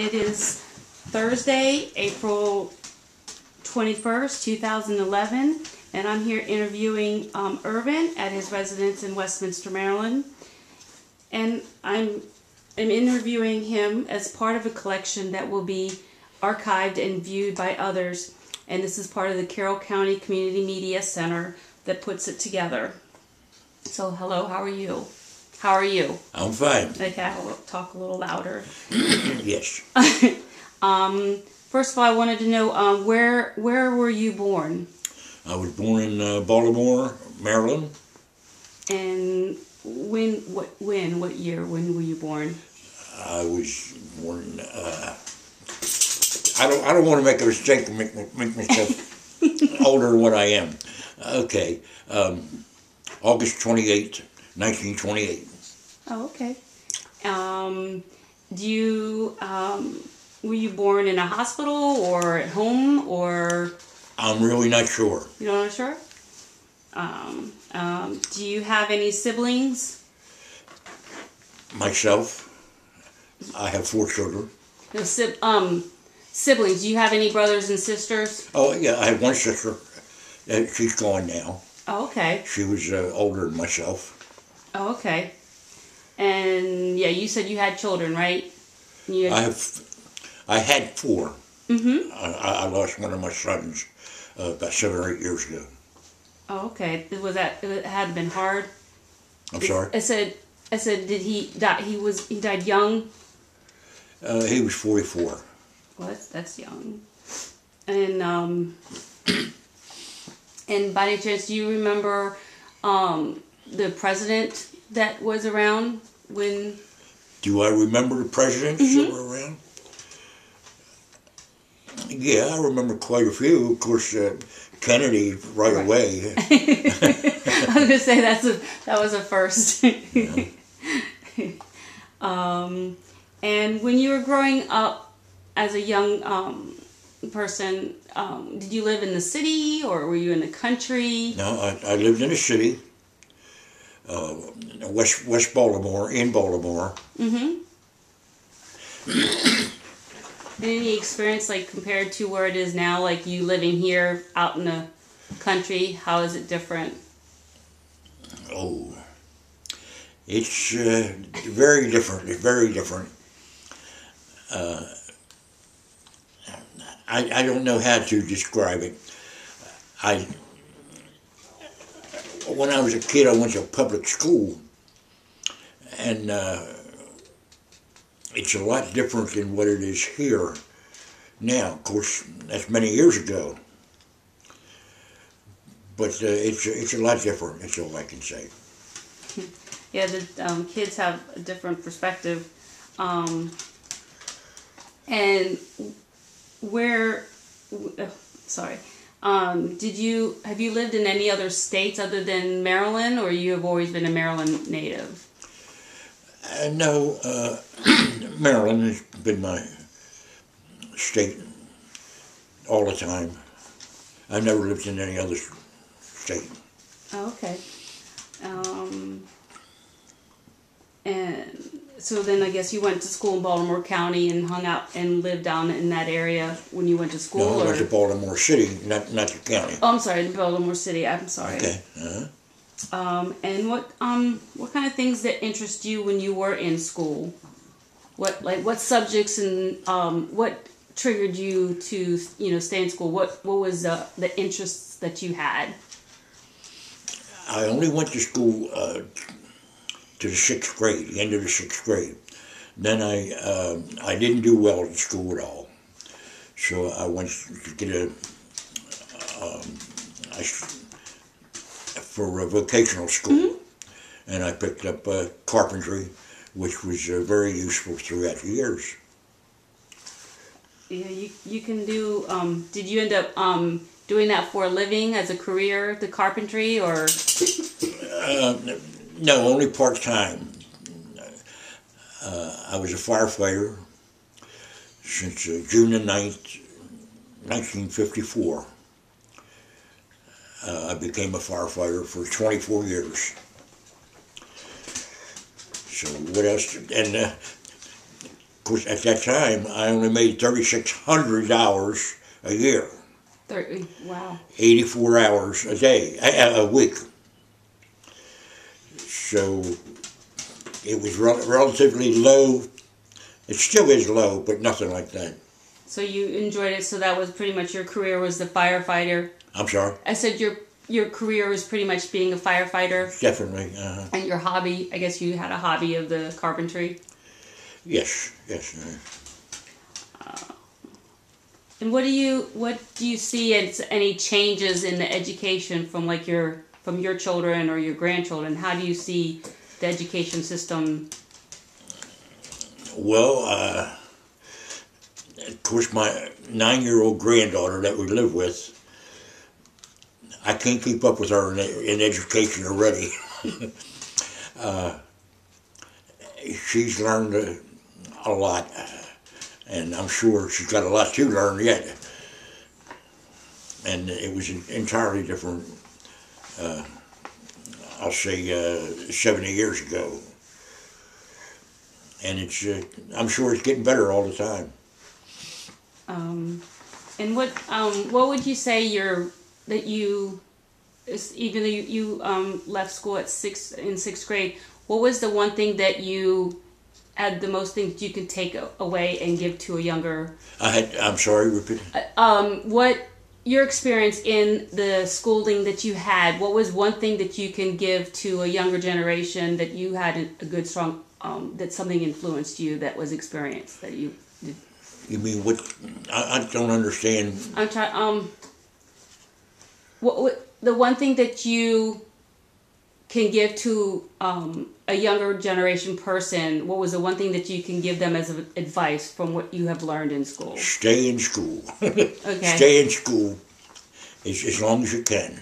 It is Thursday, April 21st, 2011, and I'm here interviewing Irvin at his residence in Westminster, Maryland. And I'm interviewing him as part of a collection that will be archived and viewed by others. And this is part of the Carroll County Community Media Center that puts it together. So, hello, how are you? How are you? I'm fine. Okay, I'll talk a little louder. Yes. First of all, I wanted to know where were you born? I was born in Baltimore, Maryland. And what year? When were you born? I was born. I don't want to make a mistake and make myself older than what I am. Okay, August 28th, 1928. Oh, okay. Were you born in a hospital or at home or? I'm really not sure. You're not sure? Do you have any siblings? Myself, I have 4 children. No, siblings. Do you have any brothers and sisters? Oh yeah, I have one sister. She's gone now. Oh, okay. She was older than myself. Oh, okay. And yeah, you said you had children, right? I had 4. Mm-hmm. I lost one of my sons about 7 or 8 years ago. Oh, okay. It had been hard? I'm sorry? I said, did he die? He died young? He was 44. Well, that's young. And and by any chance, do you remember the president that was around when? Do I remember the presidents that were around? Yeah, I remember quite a few. Of course, Kennedy right away. I was gonna say that was a first. Yeah. And when you were growing up as a young person, did you live in the city or were you in the country? No, I lived in a city, West Baltimore, in Baltimore. Mm-hmm. Any experience like compared to where it is now, like you living here out in the country, how is it different? Oh, it's very different. It's very different. I don't know how to describe it. When I was a kid, I went to public school, and it's a lot different than what it is here now. Of course, that's many years ago, but it's a lot different. That's all I can say. Yeah, the kids have a different perspective, and sorry. Have you lived in any other states other than Maryland, or you have always been a Maryland native? No, Maryland has been my state all the time. I've never lived in any other state. Oh, okay. And so then I guess you went to school in Baltimore County and hung out and lived down in that area when you went to school? No, I went to Baltimore City, not the county. Oh, I'm sorry, Baltimore City. I'm sorry. Okay. And what kind of things that interest you when you were in school? What subjects and what triggered you to stay in school? What was the interests that you had? I only went to school to the 6th grade, the end of the 6th grade. Then I didn't do well in school at all, so I went to get for a vocational school, and I picked up carpentry, which was very useful throughout the years. Yeah, you can do. Did you end up doing that for a living as a career, the carpentry, or? No, only part-time. I was a firefighter since June the 9th, 1954. I became a firefighter for 24 years. So what else? And Of course, at that time, I only made $3,600 a year. 30, wow. 84 hours a day, a week. So it was relatively low. It still is low, but nothing like that. So you enjoyed it. So that was pretty much your career, was the firefighter. I'm sorry? I said your career was pretty much being a firefighter. Definitely. And your hobby, I guess you had a hobby of the carpentry. Yes. And what do you see as any changes in the education from your children or your grandchildren? How do you see the education system? Well, of course, my 9-year-old granddaughter that we live with, I can't keep up with her in education already. She's learned a lot, and I'm sure she's got a lot to learn yet. And it was entirely different, I'll say 70 years ago. And I'm sure it's getting better all the time. And what would you say even though you left school in sixth grade, what was the one thing that you had the most things you could take away and give to a younger? I'm sorry, repeat. What your experience in the schooling that you had? What was one thing that you can give to a younger generation that you had a good strong that something influenced you that was experience that you did? You mean what? I don't understand. I'm trying. What the one thing that you can give to a younger generation person? What was the one thing that you can give them as advice from what you have learned in school? Stay in school. Okay. Stay in school as long as you can.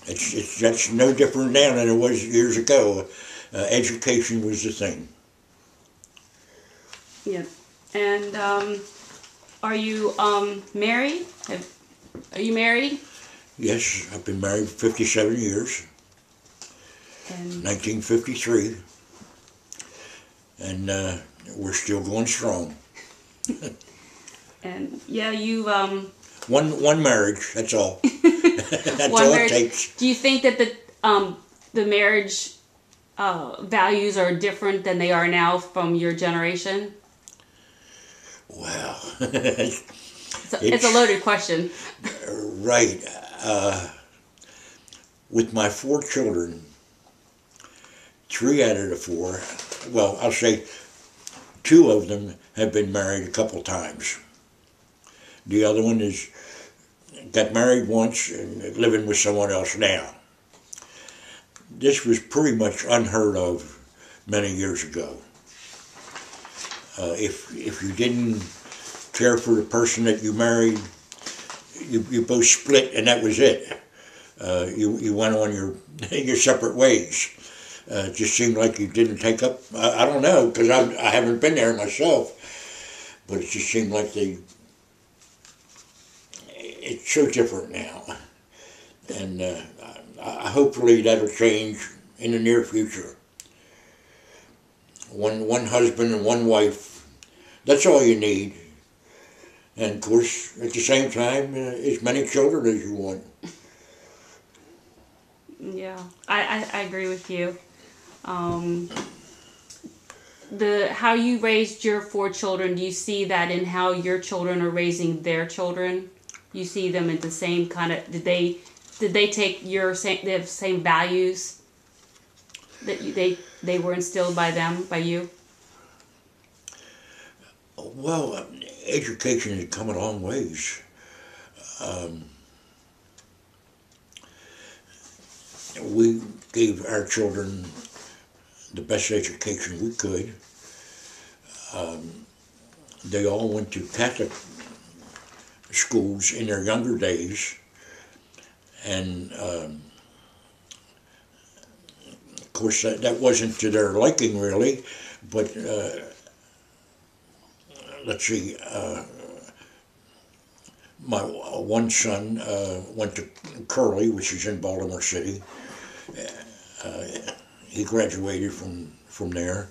That's no different now than it was years ago. Education was the thing. Yeah. And are you married? Are you married? Yes, I've been married for 57 years. And 1953. And we're still going strong. And yeah, you One marriage, that's all. That's one all marriage. it takes. Do you think that the marriage values are different than they are now from your generation? Well, It's a loaded question. Right. With my 4 children, 3 out of the 4, well, I'll say 2 of them have been married a couple times. The other one got married once and living with someone else now. This was pretty much unheard of many years ago. If you didn't care for the person that you married, you both split and that was it. You went on your separate ways. It just seemed like you didn't take up. I don't know, because I haven't been there myself, but it just seemed like it's so different now, and hopefully that'll change in the near future. One husband and one wife, that's all you need. And of course, at the same time, as many children as you want. Yeah, I agree with you. How you raised your 4 children, do you see that in how your children are raising their children? You see them in the same kind of, did they take the same values that they were instilled by you? Well, education has come a long ways. We gave our children the best education we could. They all went to Catholic schools in their younger days, and of course that wasn't to their liking really, but let's see, my one son went to Curley, which is in Baltimore City. He graduated from there.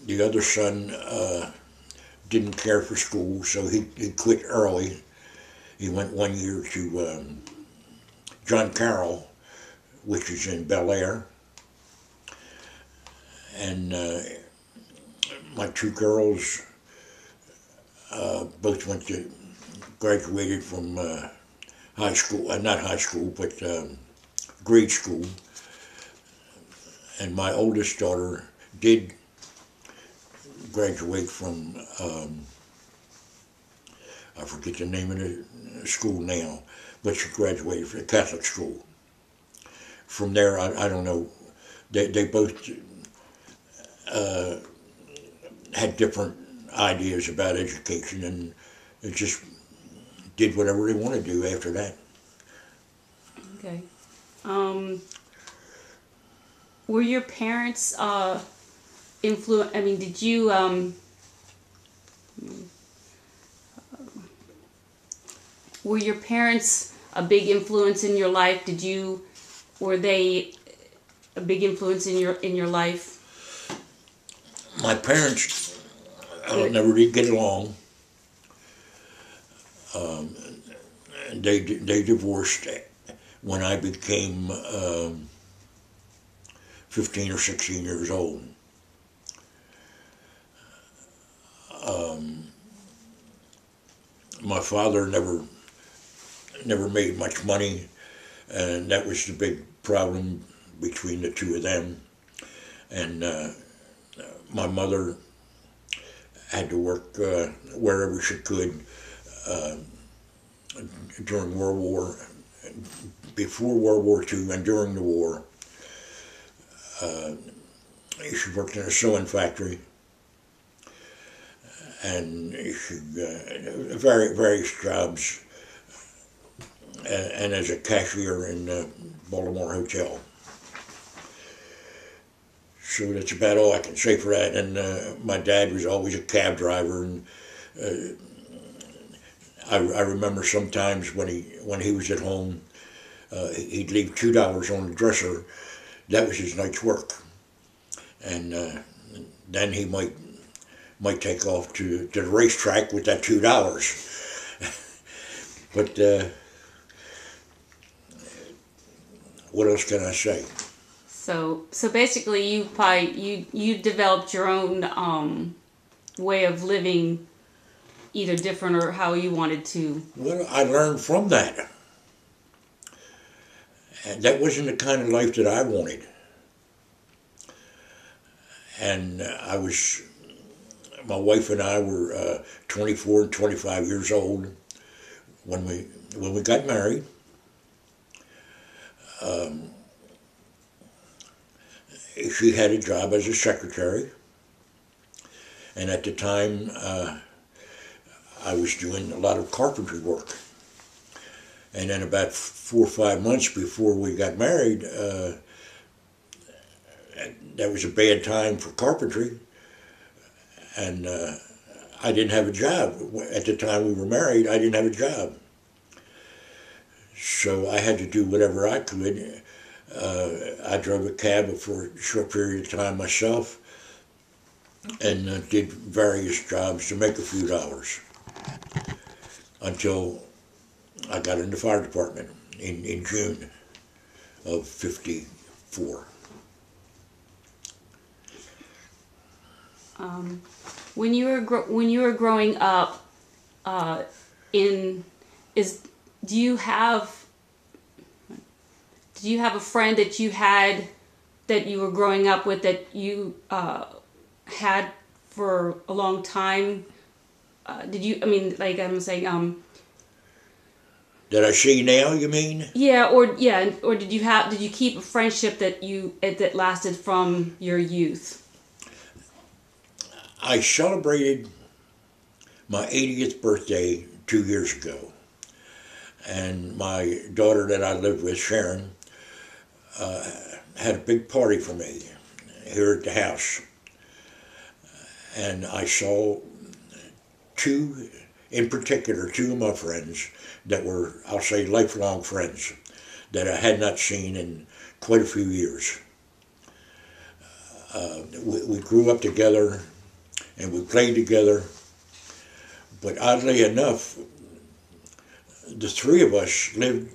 the other son didn't care for school, so he quit early. He went 1 year to John Carroll, which is in Bel Air. And my two girls both graduated from high school, not high school, but grade school. And my oldest daughter did graduate from, I forget the name of the school now, but she graduated from a Catholic school. From there, I don't know, they both had different ideas about education, and it just did whatever they wanted to do after that. Okay. Were your parents influence? I mean, did you were your parents a big influence in your life? Were they a big influence in your life? My parents never did get along. They divorced when I became 15 or 16 years old. My father never made much money, and that was the big problem between the two of them. And my mother had to work wherever she could during World War, before World War II and during the war. She worked in a sewing factory, and she various jobs, and as a cashier in the Baltimore hotel. So that's about all I can say for that. And my dad was always a cab driver, and I remember sometimes when he was at home, he'd leave $2 on the dresser. That was his night's work, and then he might take off to the racetrack with that $2. But what else can I say? So basically, you developed your own way of living, either different or how you wanted to. Well, I learned from that. And that wasn't the kind of life that I wanted. And my wife and I were 24 and 25 years old when we got married. She had a job as a secretary, and at the time I was doing a lot of carpentry work. And then about 4 or 5 months before we got married, that was a bad time for carpentry, and I didn't have a job. At the time we were married, I didn't have a job. So I had to do whatever I could. I drove a cab for a short period of time myself, and did various jobs to make a few dollars until I got in the fire department in June of '54. When you were growing up, do you have a friend that you had that you were growing up with that you had for a long time? Did you? I mean, like I'm saying, That I see now, you mean? Yeah, or did you keep a friendship that lasted from your youth? I celebrated my 80th birthday 2 years ago, and my daughter that I live with, Sharon, had a big party for me here at the house, and I saw two of my friends that were, I'll say, lifelong friends that I had not seen in quite a few years. We grew up together. and we played together. But oddly enough, the three of us lived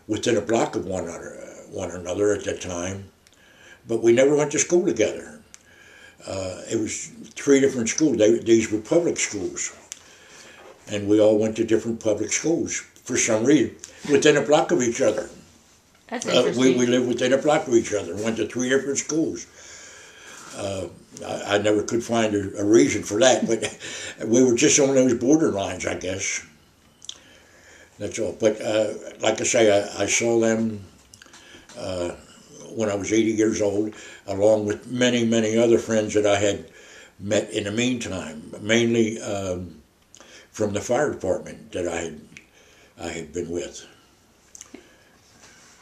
within a block of one another at that time, but we never went to school together. It was three different schools. These were public schools, and we all went to different public schools for some reason, within a block of each other. That's interesting. We lived within a block of each other, went to three different schools. I never could find a reason for that, but we were just on those borderlines, I guess. That's all. But like I say, I saw them when I was 80 years old, along with many, many other friends that I had met in the meantime, mainly from the fire department that I had been with.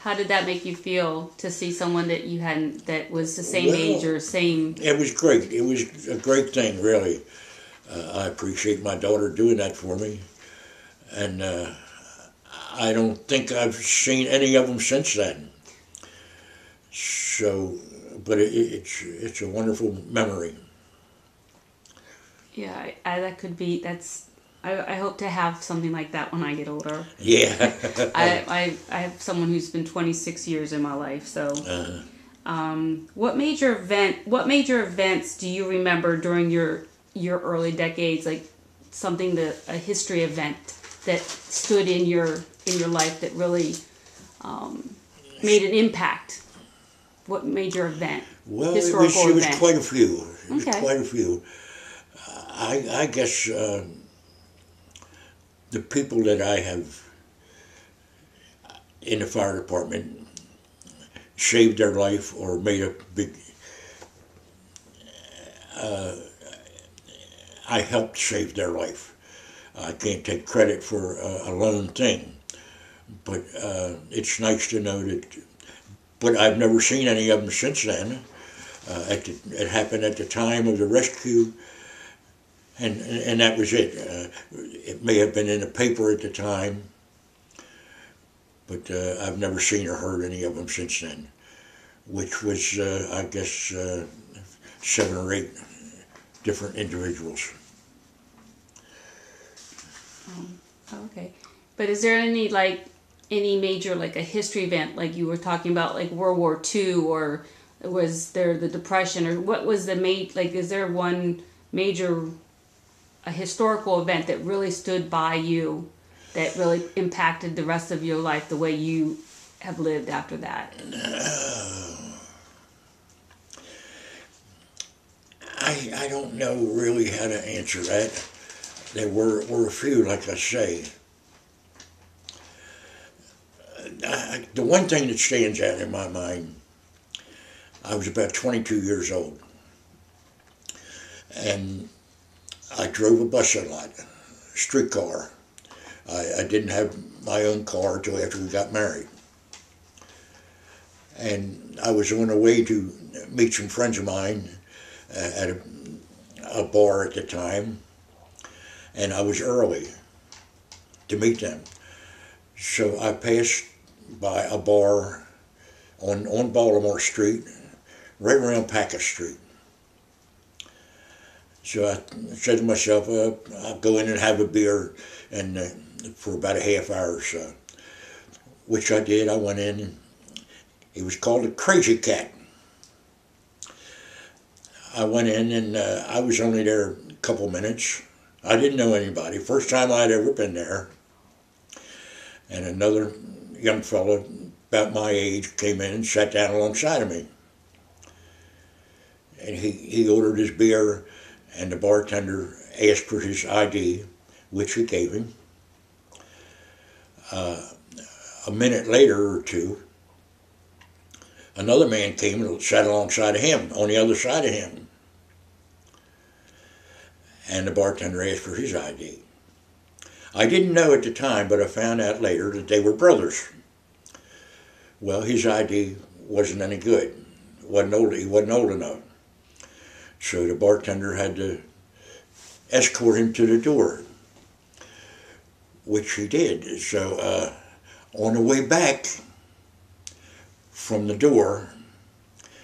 How did that make you feel to see someone that you hadn't, that was the same age or same? It was great. It was a great thing, really. I appreciate my daughter doing that for me. And I don't think I've seen any of them since then. So, but it's a wonderful memory. Yeah, that could be, I hope to have something like that when I get older. Yeah. I have someone who's been 26 years in my life, so. What major events do you remember during your early decades, like something a history event that stood in your life that really made an impact? What major event? Well, Historical it was event? quite a few. It was Okay. quite a few. I guess the people that I have in the fire department saved their life or made a big. I helped save their life. I can't take credit for a lone thing, but it's nice to know that. But I've never seen any of them since then. It happened at the time of the rescue, and that was it. It may have been in the paper at the time, but I've never seen or heard any of them since then, which was, I guess, 7 or 8 different individuals. Okay. But is there any major, like a history event, like you were talking about, like World War II, or was there the Depression, or what was is there one major, a historical event that really stood by you, that really impacted the rest of your life, the way you have lived after that? I don't know really how to answer that. There were a few, like I say. The one thing that stands out in my mind, I was about 22 years old, and I drove a bus a lot, streetcar. I didn't have my own car until after we got married. And I was on the way to meet some friends of mine at a bar at the time, and I was early to meet them. So I passed by a bar on Baltimore Street, right around Packard Street. So I said to myself, I'll go in and have a beer and for about a half hour or so, which I did. I went in, and it was called the Crazy Cat. I went in, and I was only there a couple minutes. I didn't know anybody. First time I'd ever been there. And another young fellow about my age came in and sat down alongside of me. And he ordered his beer, and the bartender asked for his ID, which he gave him. A minute later or two, another man came and sat alongside of him, on the other side of him. And the bartender asked for his ID. I didn't know at the time, but I found out later that they were brothers. Well, his ID wasn't any good. He wasn't old enough. So the bartender had to escort him to the door, which he did. So on the way back from the door,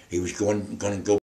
he was going to go